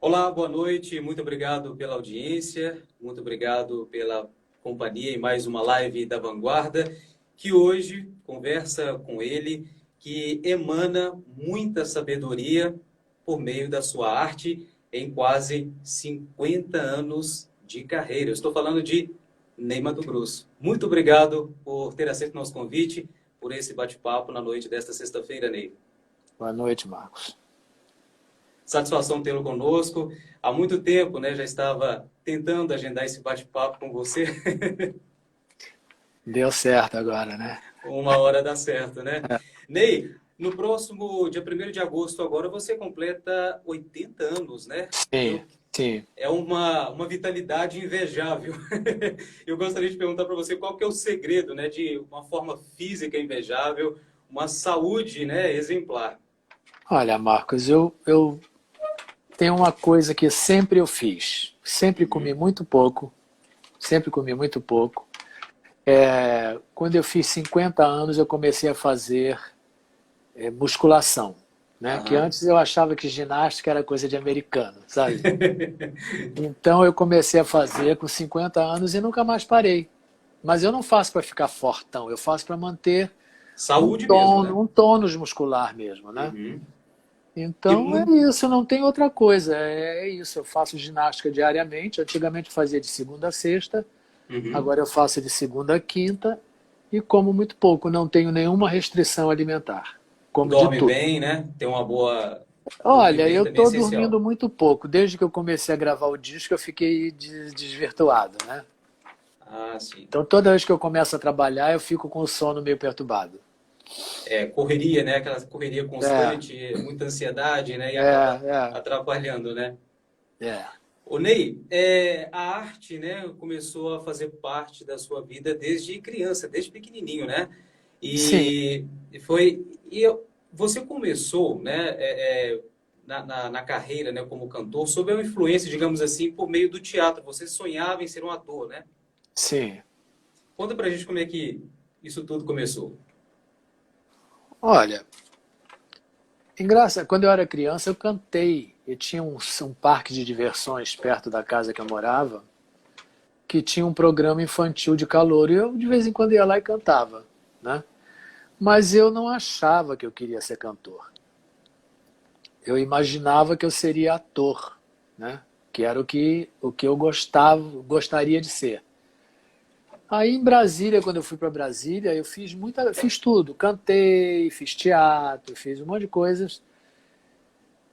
Olá, boa noite. Muito obrigado pela audiência, muito obrigado pela companhia em mais uma live da Vanguarda, que hoje conversa com ele, que emana muita sabedoria por meio da sua arte em quase 50 anos de carreira. Eu estou falando de Ney Matogrosso. Muito obrigado por ter aceito nosso convite, por esse bate-papo na noite desta sexta-feira, Ney. Boa noite, Marcos. Satisfação tê-lo conosco. Há muito tempo, né, já estava tentando agendar esse bate-papo com você. Deu certo agora, né? Uma hora dá certo, né? Ney, no próximo dia 1º de agosto agora você completa 80 anos, né? Sim, Eu, sim. é uma vitalidade invejável. Eu gostaria de perguntar para você qual que é o segredo, né, de uma forma física invejável, uma saúde, né, exemplar. Olha, Marcos, eu tenho uma coisa que sempre eu fiz. Sempre comi Uhum. muito pouco. Sempre comi muito pouco. Quando eu fiz 50 anos, eu comecei a fazer musculação. Né? Que Aham. antes eu achava que ginástica era coisa de americano, sabe? Então eu comecei a fazer com 50 anos e nunca mais parei. Mas eu não faço para ficar fortão, eu faço para manter Saúde mesmo, né? um tônus muscular mesmo, né? Uhum. E Então é muito. isso, não tem outra coisa. É isso, eu faço ginástica diariamente. Antigamente eu fazia de segunda a sexta, Uhum. agora eu faço de segunda a quinta e como muito pouco, não tenho nenhuma restrição alimentar. Como de Dorme tudo. bem, né? Tem uma boa. Dormir Olha, bem eu também é estou dormindo essencial. muito pouco. Desde que eu comecei a gravar o disco, eu fiquei desvirtuado, né? Ah, sim. Então toda vez que eu começo a trabalhar, eu fico com o sono meio perturbado. É, correria, né? Aquela correria É, constante, muita ansiedade, né? E acaba é, atrapalhando, né? é. Ô, Ney, a arte, né, começou a fazer parte da sua vida desde criança, desde pequenininho, né? Sim, Você começou, né, na carreira, né, como cantor, sob a influência, digamos assim, por meio do teatro. Você sonhava em ser um ator, né? sim. Conta pra gente como é que isso tudo começou. Olha, engraçado, quando eu era criança eu cantei. Eu tinha um parque de diversões perto da casa que eu morava, que tinha um programa infantil de calouro e eu de vez em quando ia lá e cantava, né? Mas eu não achava que eu queria ser cantor. Eu imaginava que eu seria ator, né? Que era o que eu gostaria de ser. Aí em Brasília, quando eu fui para Brasília, eu fiz tudo, cantei, fiz teatro, fiz um monte de coisas.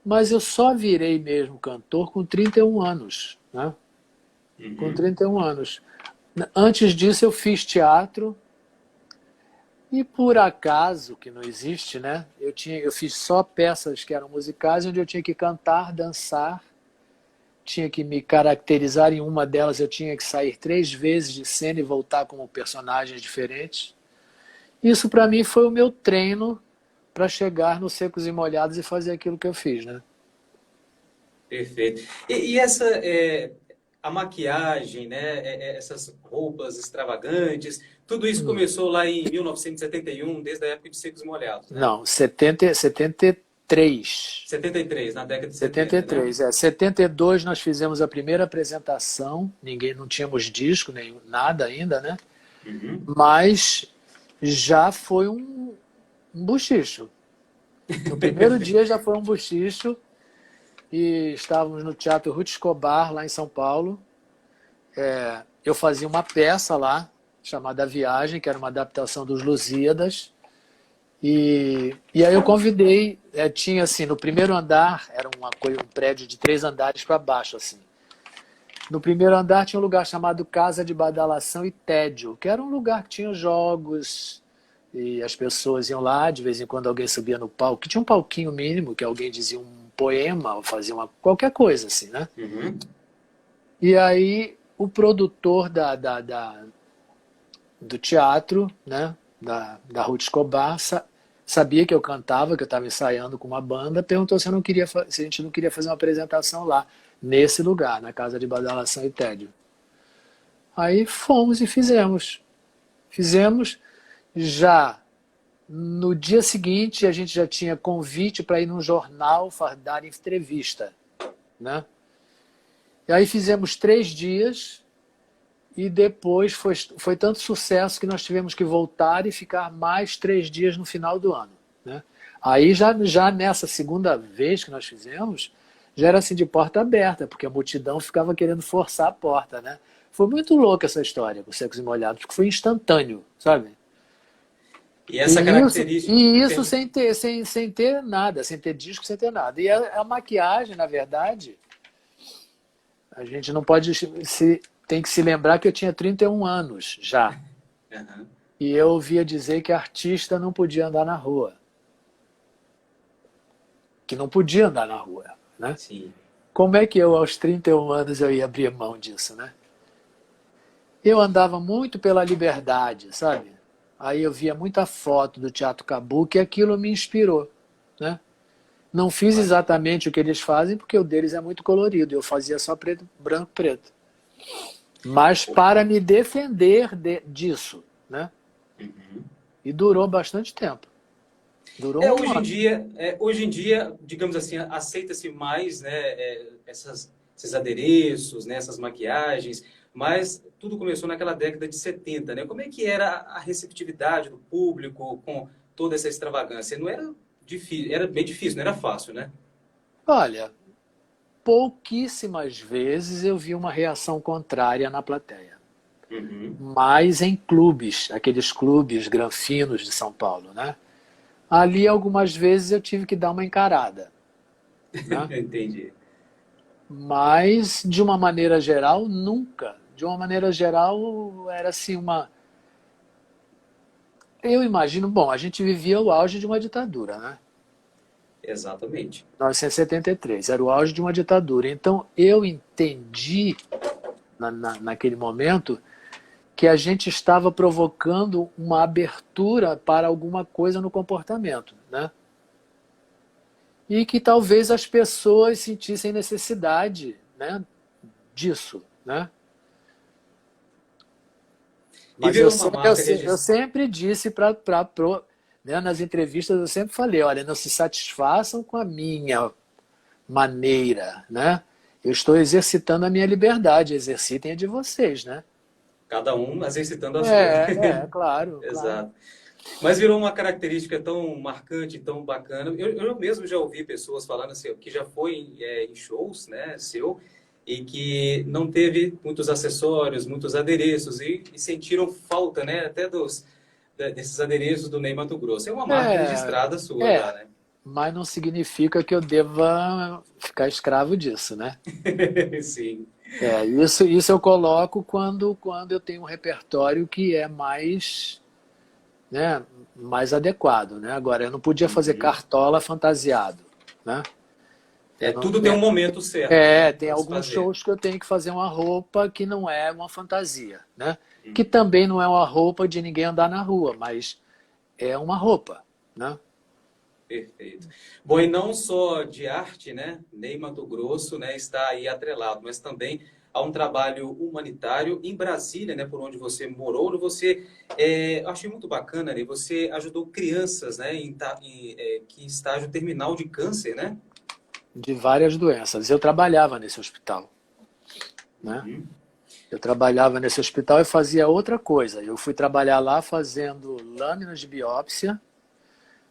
Mas eu só virei mesmo cantor com 31 anos, né? Com Uhum. 31 anos. Antes disso eu fiz teatro e por acaso, que não existe, né? Eu fiz só peças que eram musicais onde eu tinha que cantar, dançar, tinha que me caracterizar em uma delas, eu tinha que sair 3 vezes de cena e voltar como personagens diferentes. Isso para mim foi o meu treino para chegar nos Secos e Molhados e fazer aquilo que eu fiz, né? Perfeito. A maquiagem, né? Essas roupas extravagantes, tudo isso Hum. começou lá em 1971, desde a época de Secos e Molhados, né? Não, 73. 73, na década de 70, né? 73, 72 nós fizemos a primeira apresentação, ninguém não tínhamos disco, nem nada ainda, né? Uhum. Mas já foi um buchicho. No primeiro dia já foi um buchicho e estávamos no Teatro Ruth Escobar, lá em São Paulo. Eu fazia uma peça lá, chamada A Viagem, que era uma adaptação dos Lusíadas. E aí eu convidei, tinha assim, no primeiro andar, era um prédio de 3 andares para baixo, assim. No primeiro andar tinha um lugar chamado Casa de Badalação e Tédio, que era um lugar que tinha jogos e as pessoas iam lá, de vez em quando alguém subia no palco, que tinha um palquinho mínimo, que alguém dizia um poema ou fazia qualquer coisa assim, né? Uhum. E aí o produtor do teatro, né, da Ruth Escobar, sabia que eu cantava, que eu estava ensaiando com uma banda, perguntou se, eu não queria, se a gente não queria fazer uma apresentação lá, nesse lugar, na Casa de Badalação e Tédio. Aí fomos e fizemos. Fizemos. Já no dia seguinte, a gente já tinha convite para ir num jornal dar entrevista, né? E aí fizemos 3 dias e depois foi tanto sucesso que nós tivemos que voltar e ficar mais 3 dias no final do ano, né? Aí já nessa segunda vez que nós fizemos, já era assim de porta aberta, porque a multidão ficava querendo forçar a porta, né? Foi muito louca essa história com Secos e Molhados, porque foi instantâneo, sabe? E essa característica. E isso sem ter nada, sem ter disco, sem ter nada. E a maquiagem, na verdade, a gente não pode tem que se lembrar que eu tinha 31 anos já. Uhum. E eu ouvia dizer que artista não podia andar na rua. Que não podia andar na rua, né? Sim. Como é que eu, aos 31 anos, eu ia abrir mão disso, né? Eu andava muito pela liberdade, sabe? Aí eu via muita foto do Teatro Kabuki e aquilo me inspirou, né? Não fiz exatamente o que eles fazem, porque o deles é muito colorido. Eu fazia só preto, branco, preto. Mas para me defender disso, né? Uhum. E durou bastante tempo. Durou um ano. Hoje em dia, digamos assim, aceita-se mais, né, esses adereços, né, essas maquiagens, mas tudo começou naquela década de 70, né? Como é que era a receptividade do público com toda essa extravagância? Não era difícil, era bem difícil, não era fácil, né? Olha, pouquíssimas vezes eu vi uma reação contrária na plateia. Uhum. Mas em clubes, aqueles clubes granfinos de São Paulo, né? Ali algumas vezes eu tive que dar uma encarada, né? Entendi. Mas de uma maneira geral, nunca. De uma maneira geral, era assim uma... Eu imagino, bom, a gente vivia o auge de uma ditadura, né? Exatamente. 1973, era o auge de uma ditadura. Então eu entendi naquele momento que a gente estava provocando uma abertura para alguma coisa no comportamento, né? E que talvez as pessoas sentissem necessidade, né, disso, né? Mas Virou uma marca eu sempre disse né, nas entrevistas, eu sempre falei, olha, não se satisfaçam com a minha maneira, né? Eu estou exercitando a minha liberdade, exercitem a de vocês, né? Cada um exercitando a sua. Claro, Exato. claro. Mas virou uma característica tão marcante, tão bacana. Eu mesmo já ouvi pessoas falando assim, que já foi em shows, né, seu, e que não teve muitos acessórios, muitos adereços, e sentiram falta, né, até desses adereços do Ney Matogrosso. É uma marca registrada sua já, né? Mas não significa que eu deva ficar escravo disso, né? Sim. Isso eu coloco quando eu tenho um repertório que é mais, né, mais adequado, né? Agora, eu não podia fazer cartola fantasiado, né? Tudo tem um momento certo. Tem alguns shows que eu tenho que fazer uma roupa que não é uma fantasia, né? Que também não é uma roupa de ninguém andar na rua, mas é uma roupa, né? Perfeito. Bom, e não só de arte, né? Ney Matogrosso, né, está aí atrelado, mas também há um trabalho humanitário em Brasília, né, por onde você morou. Você, achei muito bacana, né? Você ajudou crianças, né, que estágio terminal de câncer, né? De várias doenças. Eu trabalhava nesse hospital, né? Uhum. Eu trabalhava nesse hospital e fazia outra coisa. Eu fui trabalhar lá fazendo lâminas de biópsia.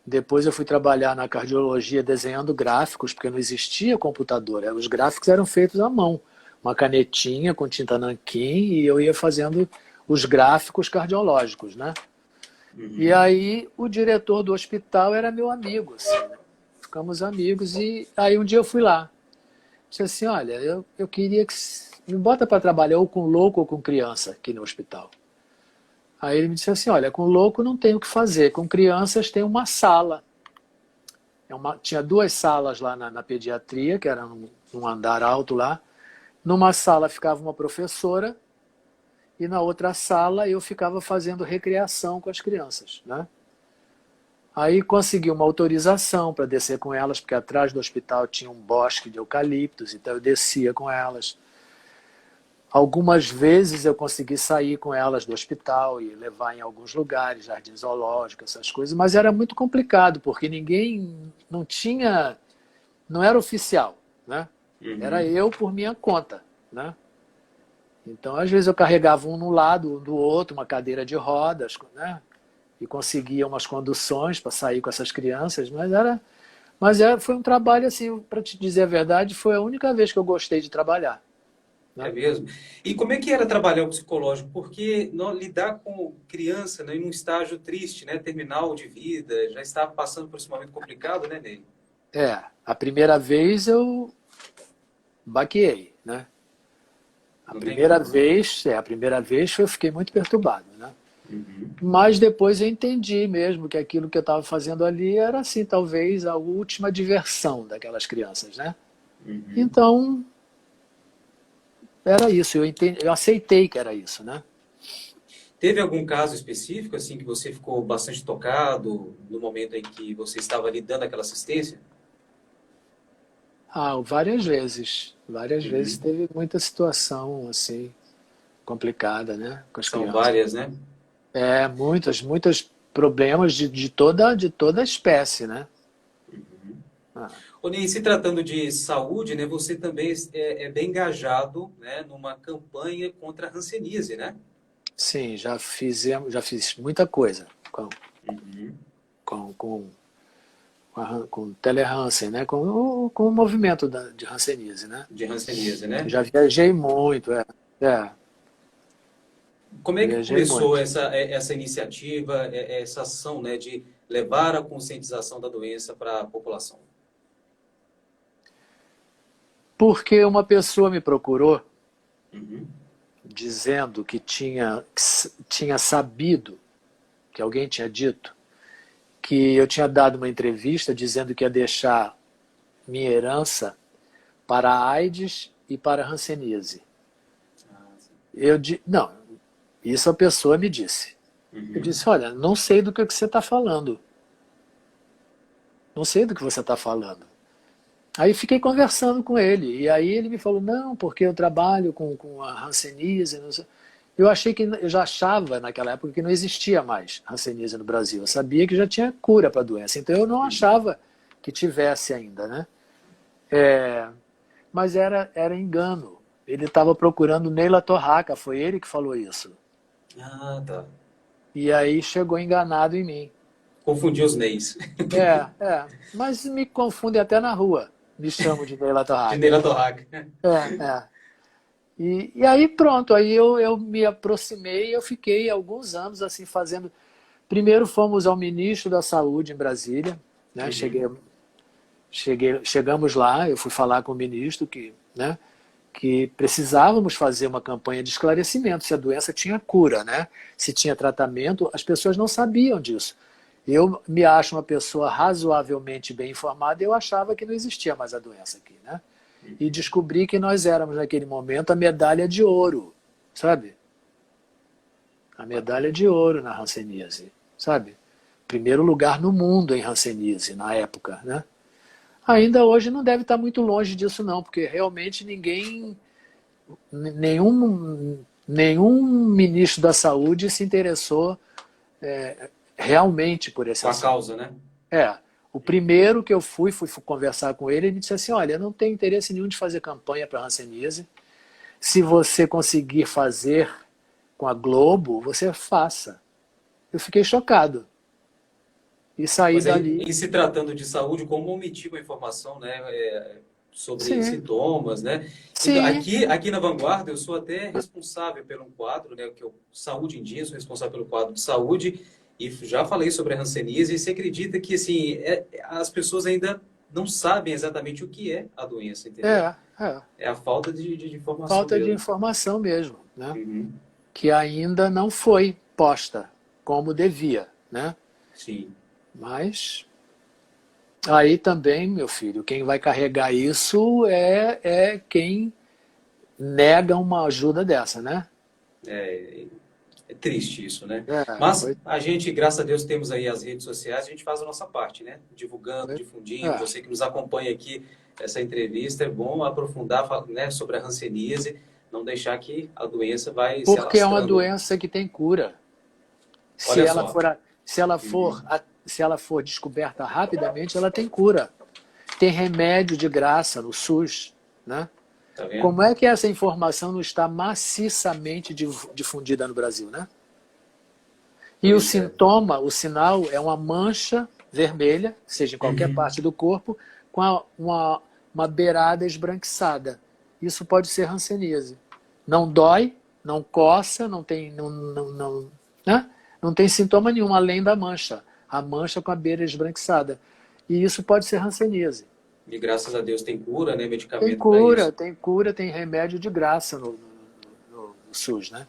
Depois eu fui trabalhar na cardiologia desenhando gráficos, porque não existia computador. Os gráficos eram feitos à mão. Uma canetinha com tinta nanquim e eu ia fazendo os gráficos cardiológicos, né? Uhum. E aí o diretor do hospital era meu amigo, assim, né? Ficamos amigos e aí um dia eu fui lá. Disse assim, olha, eu queria que me bota para trabalhar ou com louco ou com criança aqui no hospital. Aí ele me disse assim, olha, com louco não tem o que fazer, com crianças tem uma sala. Tinha 2 salas lá na pediatria, que era num andar alto lá. Numa sala ficava uma professora e na outra sala eu ficava fazendo recreação com as crianças, né? Aí consegui uma autorização para descer com elas, porque atrás do hospital tinha um bosque de eucaliptos, então eu descia com elas. Algumas vezes eu consegui sair com elas do hospital e levar em alguns lugares, jardim zoológico, essas coisas, mas era muito complicado, porque não era oficial, né? Uhum. Era eu por minha conta, né? Então, às vezes eu carregava um no lado, um do outro, uma cadeira de rodas, né? E conseguia umas conduções para sair com essas crianças, foi um trabalho assim, para te dizer a verdade, foi a única vez que eu gostei de trabalhar, É né? mesmo? E como é que era trabalhar o psicológico? Porque lidar com criança, né, em um estágio triste, né, terminal de vida, já estava passando por esse momento complicado, né, Ney? A primeira vez eu baqueei, né? Não tem como. A primeira vez eu fiquei muito perturbado, né? Uhum, Mas depois eu entendi mesmo que aquilo que eu estava fazendo ali era, assim, talvez a última diversão daquelas crianças, né? uhum. Então, era isso, eu aceitei que era isso, né? Teve algum caso específico, assim, que você ficou bastante tocado no momento em que você estava ali dando aquela assistência? Várias vezes Uhum. teve muita situação, assim, complicada, né? Com as São crianças. várias, né? Muitos problemas de toda a espécie, né? Ah, Ô, Ney, se tratando de saúde, né, você também é bem engajado, né, numa campanha contra a hanseníase, né? sim, já fiz muita coisa Uhum. com, com, com o Tele-Hansen, né? Com o movimento de Hanseníase, né? De hanseníase, né? Já viajei muito, Como é que viajei começou muito. essa iniciativa, essa ação, né, de levar a conscientização da doença para a população? Porque uma pessoa me procurou Uhum. dizendo que tinha sabido, que alguém tinha dito, que eu tinha dado uma entrevista dizendo que ia deixar minha herança para a AIDS e para a hanseníase. Ah, sim. Não, isso a pessoa me disse. Eu Uhum. disse, olha, não sei do que você está falando. Não sei do que você está falando. Aí fiquei conversando com ele. E aí ele me falou, não, porque eu trabalho com a hanseníase. Não sei. Eu já achava naquela época que não existia mais hanseníase no Brasil. Eu sabia que já tinha cura para a doença. Então eu não achava que tivesse ainda, né? Mas era engano. Ele estava procurando Neila Torraca, foi ele que falou isso. Ah, tá. E aí chegou enganado em mim. Confundi os Neys. Mas me confunde até na rua. Me chamam de Neila De Torraca. Neila Torraca. É. E aí pronto, aí eu me aproximei e eu fiquei alguns anos assim fazendo. Primeiro fomos ao ministro da Saúde em Brasília, né? Uhum. Chegamos lá, eu fui falar com o ministro né, que precisávamos fazer uma campanha de esclarecimento se a doença tinha cura, né? Se tinha tratamento, as pessoas não sabiam disso. Eu me acho uma pessoa razoavelmente bem informada e eu achava que não existia mais a doença aqui, né? E descobri que nós éramos, naquele momento, a medalha de ouro, sabe? A medalha de ouro na hanseníase, sabe? Primeiro lugar no mundo em hanseníase, na época, né? Ainda hoje não deve estar muito longe disso não, porque realmente nenhum ministro da saúde se interessou realmente por esse Com a assunto. causa, né? O primeiro que eu fui conversar com ele, ele disse assim, olha, eu não tenho interesse nenhum de fazer campanha para a hanseníase. Se você conseguir fazer com a Globo, você faça. Eu fiquei chocado. E saí Mas aí, dali. em se tratando de saúde, como omitir a informação, né, sobre Sim, sintomas, né? Então, sim. aqui na Vanguarda, eu sou até responsável pelo quadro, né, que é o Saúde em Dia, sou responsável pelo quadro de saúde e já falei sobre a hanseníase e você acredita que, assim, as pessoas ainda não sabem exatamente o que é a doença, entendeu? É, é. É a falta de informação Falta de mesmo. informação mesmo, né? Uhum. Que ainda não foi posta como devia, né? Sim. Mas aí também, meu filho, quem vai carregar isso é quem nega uma ajuda dessa, né? É, é triste isso, né? É, Mas pois, a gente, graças a Deus, temos aí as redes sociais, a gente faz a nossa parte, né? Divulgando, pois, difundindo. é. Você que nos acompanha aqui, essa entrevista, é bom aprofundar, né, sobre a hanseníase, não deixar que a doença vai se Porque é uma alastrando. doença que tem cura. Se Olha ela só. for, a- se ela for, Uhum. a- se ela for descoberta rapidamente, ela tem cura. Tem remédio de graça no SUS, né? Tá vendo? Como é que essa informação não está maciçamente difundida no Brasil, né? E o Pois é. sintoma, o sinal, é uma mancha vermelha, seja em qualquer Uhum. parte do corpo, com uma beirada esbranquiçada. Isso pode ser hanseníase. Não dói, não coça, não tem, né? Não tem sintoma nenhum além da mancha. A mancha com a beira esbranquiçada. E isso pode ser hanseníase. E graças a Deus tem cura, né? Medicamento para isso. Tem cura, tem remédio de graça no SUS, né?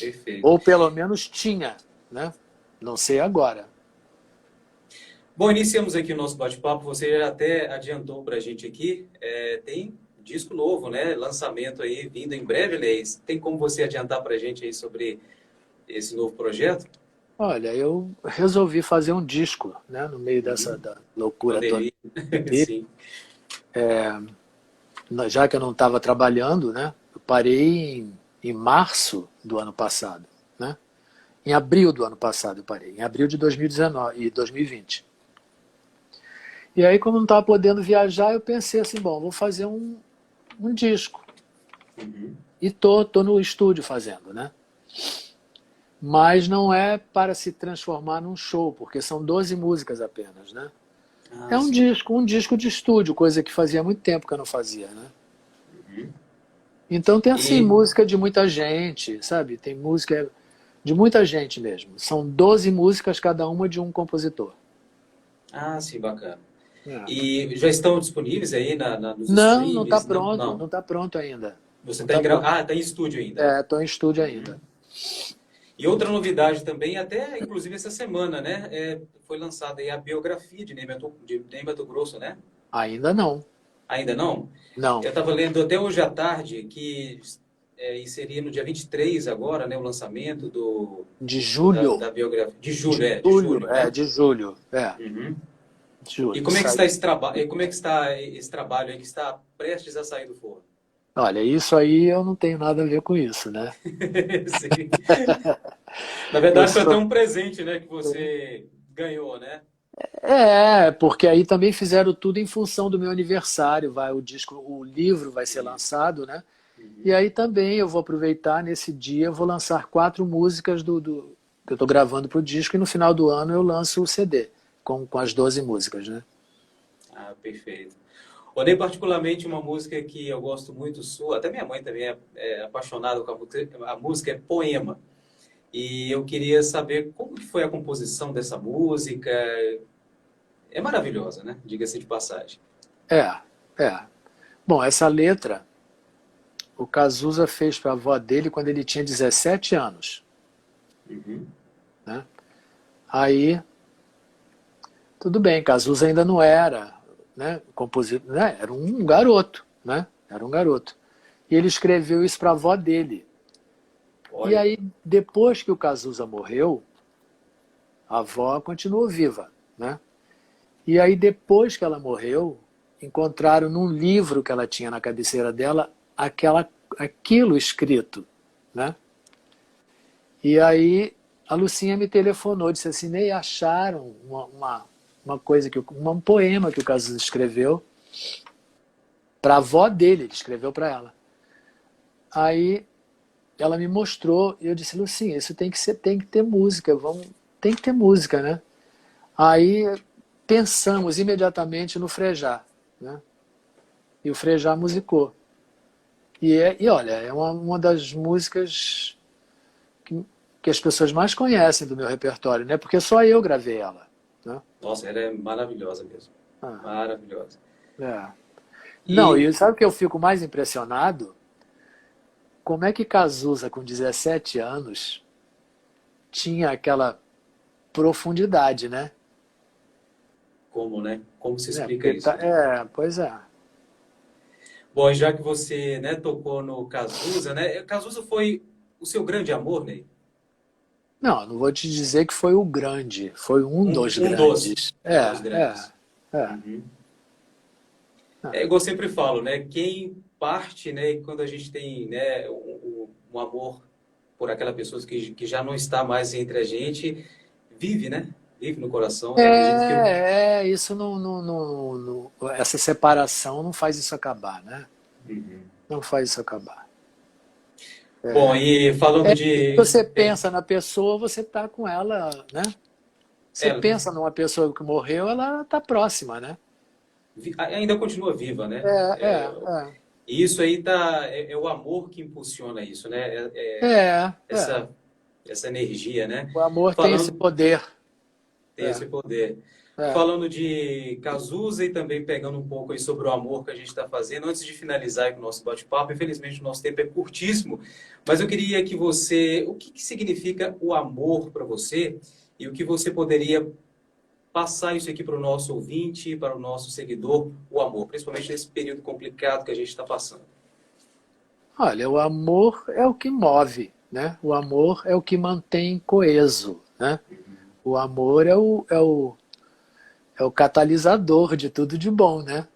Perfeito. Ou pelo menos tinha, né? Não sei agora. Bom, iniciamos aqui o nosso bate-papo. Você já até adiantou para a gente aqui. Tem disco novo, né? Lançamento aí vindo em breve, né? Tem como você adiantar para a gente aí sobre esse novo projeto? Olha, eu resolvi fazer um disco, né? No meio dessa Uhum. da loucura toda. Pandemia. Sim. Já que eu não estava trabalhando, né? Eu parei em março do ano passado, né? Em abril do ano passado eu parei, em abril de 2019 e 2020. E aí, como não estava podendo viajar, eu pensei assim, bom, vou fazer um disco. Uhum. E tô no estúdio fazendo, né? Mas não é para se transformar num show, porque são 12 músicas apenas, né? Ah, É sim. um disco de estúdio, coisa que fazia muito tempo que eu não fazia, né? Uhum. Então tem assim, E, música de muita gente, sabe? Tem música de muita gente mesmo. São 12 músicas, cada uma de um compositor. sim, bacana. É. E já estão disponíveis aí nos Não, não está streams? Não, pronto, não. não está pronto ainda. Você Não está está pronto. tá em estúdio ainda. Estou em estúdio Uhum. ainda. E outra novidade também, até inclusive essa semana, né? Foi lançada aí a biografia de Ney Matogrosso, né? Ainda não. Ainda não? Não. Eu estava lendo até hoje à tarde que seria no dia 23 agora, né? O lançamento De julho. da biografia. De De julho, julho, né? de julho. Uhum. De E julho. como é que Sai. está esse trabalho? E como é que está esse trabalho aí que está prestes a sair do forno? Olha, isso aí eu não tenho nada a ver com isso, né? Sim. Na Eu verdade, foi até sou. um presente, né, que você ganhou, né? Porque aí também fizeram tudo em função do meu aniversário. Vai o disco, o livro vai ser Isso. lançado, né? E Uhum. aí também eu vou aproveitar nesse dia, eu vou lançar 4 músicas que eu estou gravando para o disco e no final do ano eu lanço o CD com as 12 músicas, né? Perfeito. Olhei particularmente uma música que eu gosto muito sua, até minha mãe também é apaixonada com a música é Poema. E eu queria saber como que foi a composição dessa música. É maravilhosa, né? Diga-se de passagem. É, é. Bom, essa letra o Cazuza fez para a avó dele quando ele tinha 17 anos, Uhum. né? Aí, tudo bem, Cazuza ainda não era, né, compositor, né? Era um garoto, né? Era um garoto. E ele escreveu isso para a avó dele. E Olha, aí, depois que o Cazuza morreu, a avó continuou viva, né? E aí, depois que ela morreu, encontraram num livro que ela tinha na cabeceira dela aquilo escrito, né? E aí a Lucinha me telefonou, disse assim, Ney, acharam uma coisa, um poema que o Cazuza escreveu para a avó dele, ele escreveu para ela. Aí ela me mostrou e eu disse, Lucinha, isso tem que ter música, tem que ter música, né? Aí pensamos imediatamente no Frejá, né? E o Frejá musicou. E olha, é uma das músicas que as pessoas mais conhecem do meu repertório, né? Porque só eu gravei ela, né? nossa, ela é maravilhosa mesmo. Ah, Maravilhosa. é. Não, E e sabe o que eu fico mais impressionado? Como é que Cazuza, com 17 anos, tinha aquela profundidade, né? como, né? Como se É, explica isso? pois é. Bom, e já que você, né, tocou no Cazuza, né? Cazuza foi o seu grande amor, Ney? Não vou te dizer que foi o grande, foi um dos grandes. Um dos grandes. É. Uhum. É. É igual eu sempre falo, né? Quem parte, né? Quando a gente tem, né, um amor por aquela pessoa que já não está mais entre a gente, vive, né? Vive no coração. Eu acredito que eu... Isso essa separação não faz isso acabar, né? Uhum. Não faz isso acabar. Bom, e falando de... Você pensa na pessoa, você está com ela, né? Você É, pensa numa pessoa que morreu, ela está próxima, né? ainda continua viva, né? É, E isso aí é o amor que impulsiona isso, né? é. Essa energia, né? O amor tem esse Falando, poder. tem esse poder. É. Falando de Cazuza e também pegando um pouco aí sobre o amor que a gente está fazendo, antes de finalizar aí com o nosso bate-papo, infelizmente o nosso tempo é curtíssimo, mas eu queria que você, o que significa o amor para você e o que você poderia passar isso aqui para o nosso ouvinte, para o nosso seguidor, o amor, principalmente nesse período complicado que a gente está passando. Olha, o amor é o que move, né? O amor é o que mantém coeso, né? O amor é o catalisador de tudo de bom, né?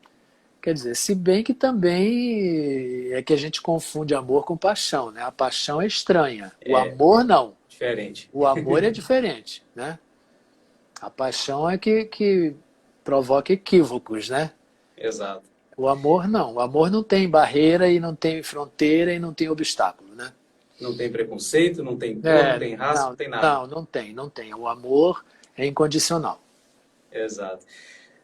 Quer dizer, se bem que também é que a gente confunde amor com paixão, né? A paixão é estranha, o amor não. Diferente. O amor é diferente, né? A paixão é que provoca equívocos, né? Exato. O amor não. O amor não tem barreira e não tem fronteira e não tem obstáculo, né? Não tem preconceito, não tem cor, não tem raça, não tem nada. Não tem. O amor é incondicional. Exato.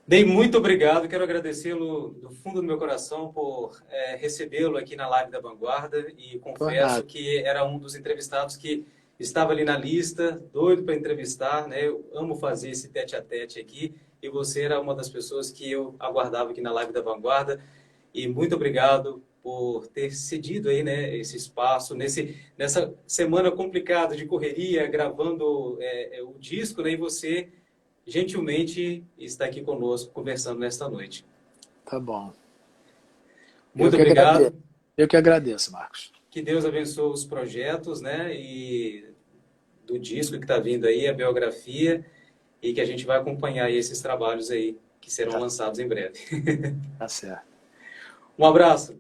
Ney, muito obrigado. Quero agradecê-lo do fundo do meu coração por recebê-lo aqui na live da Vanguarda e confesso que era um dos entrevistados que estava ali na lista, doido para entrevistar, né? Eu amo fazer esse tete-a-tete aqui e você era uma das pessoas que eu aguardava aqui na live da Vanguarda e muito obrigado por ter cedido aí, né, esse espaço nessa semana complicada de correria, gravando o disco, né? E você gentilmente está aqui conosco conversando nesta noite. Tá bom. Muito obrigado. Eu que agradeço, Marcos. Que Deus abençoe os projetos, né? E do disco que está vindo aí, a biografia, e que a gente vai acompanhar aí esses trabalhos aí que serão lançados em breve. Tá certo. Um abraço.